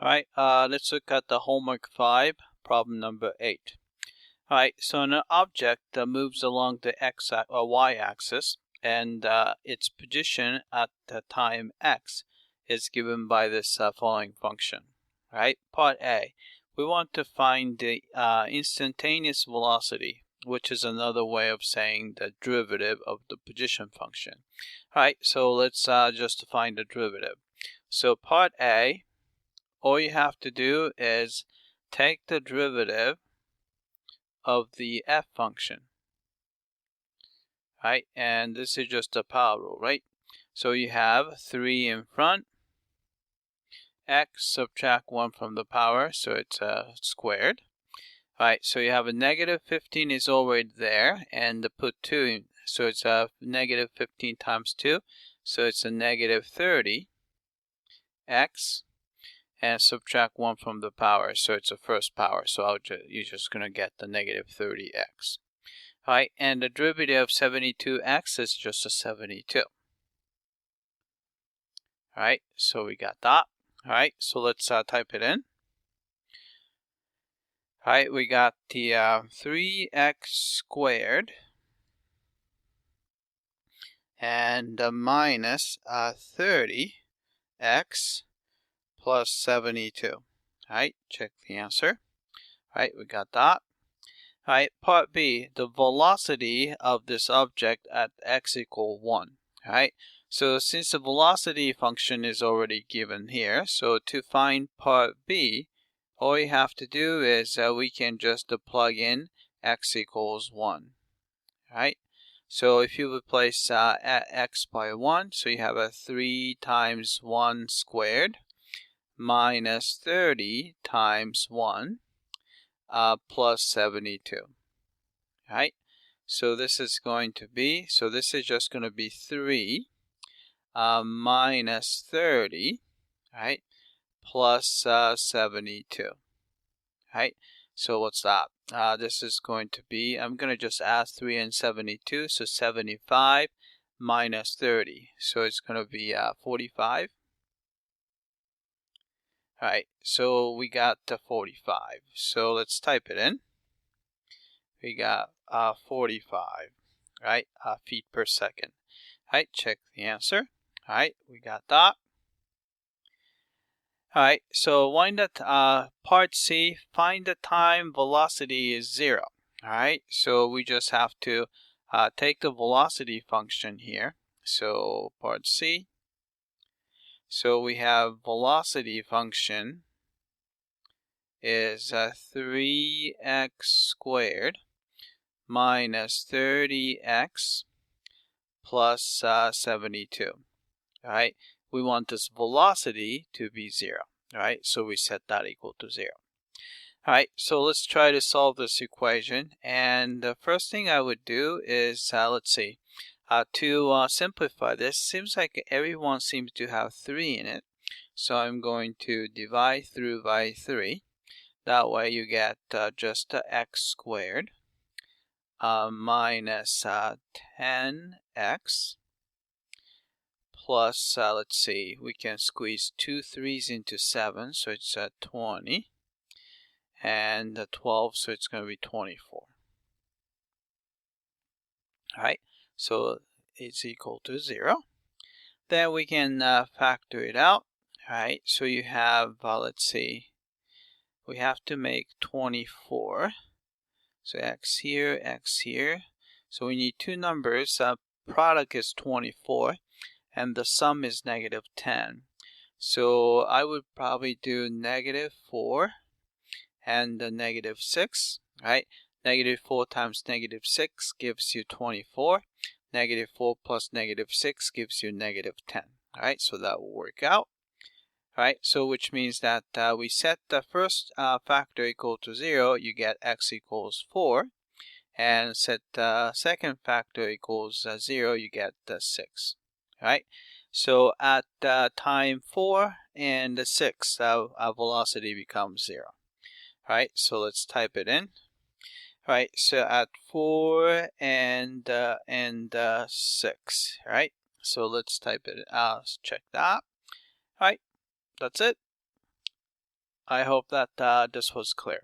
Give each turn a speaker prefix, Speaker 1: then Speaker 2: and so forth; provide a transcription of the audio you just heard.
Speaker 1: Alright, let's look at the homework 5, problem number 8. Alright, so an object that moves along the x or y axis and its position at the time x is given by this following function. Alright, part A. We want to find the instantaneous velocity, which is another way of saying the derivative of the position function. Alright, so let's just find the derivative. So part A, all you have to do is take the derivative of the f function, right? And this is just a power rule, right? So you have 3 in front, x subtract 1 from the power, so it's squared. Right, so you have a negative 15 is already there, and put 2 in, so it's negative 15 times 2, so it's a negative 30 x, and subtract 1 from the power, so it's a first power, so you're just going to get the negative 30x. Alright, and the derivative of 72x is just a 72. Alright, so we got that. Alright, so let's type it in. Alright, we got the 3x squared and minus 30x plus 72. Alright, check the answer. Alright, we got that. Alright, part B, the velocity of this object at x equal 1. Alright, so since the velocity function is already given here, so to find part B, all you have to do is we can just plug in x equals 1. Alright, so if you replace x by 1, so you have a 3 times 1 squared minus 30 times 1 plus 72. Right? So this is going to be, so this is just going to be 3 minus 30, right, plus 72. Right? So what's that? This is going to be, I'm going to just add 3 and 72, so 75 minus 30. So it's going to be 45. Alright, so we got the 45. So let's type it in. We got 45, right, feet per second. Alright, check the answer. Alright, we got that. Alright, so find that part C, find the time velocity is 0. Alright, so we just have to take the velocity function here. So part C. So we have velocity function is 3x squared minus 30x plus 72. Alright, we want this velocity to be 0. Alright, so we set that equal to 0. Alright, so let's try to solve this equation. And the first thing I would do is, let's see, to simplify this, seems like everyone seems to have 3 in it. So I'm going to divide through by 3. That way you get just x squared minus 10x plus, let's see, we can squeeze 2 3's into 7, so it's 20, and 12, so it's going to be 24. Alright, so it's equal to 0. Then we can factor it out. Alright, so you have, let's see, we have to make 24. So x here, x here. So we need two numbers. Product is 24, and the sum is negative 10. So I would probably do negative 4 and negative 6, right? Negative 4 times negative 6 gives you 24. Negative 4 plus negative 6 gives you negative 10. All right, so that will work out. All right, so which means that we set the first factor equal to 0, you get x equals 4. And set the second factor equals 0, you get 6. All right, so at time 4 and 6, our velocity becomes 0. All right, so let's type it in. All right, so at 4 and 6, all right, so let's type it, check that. All right, that's it. I hope that this was clear.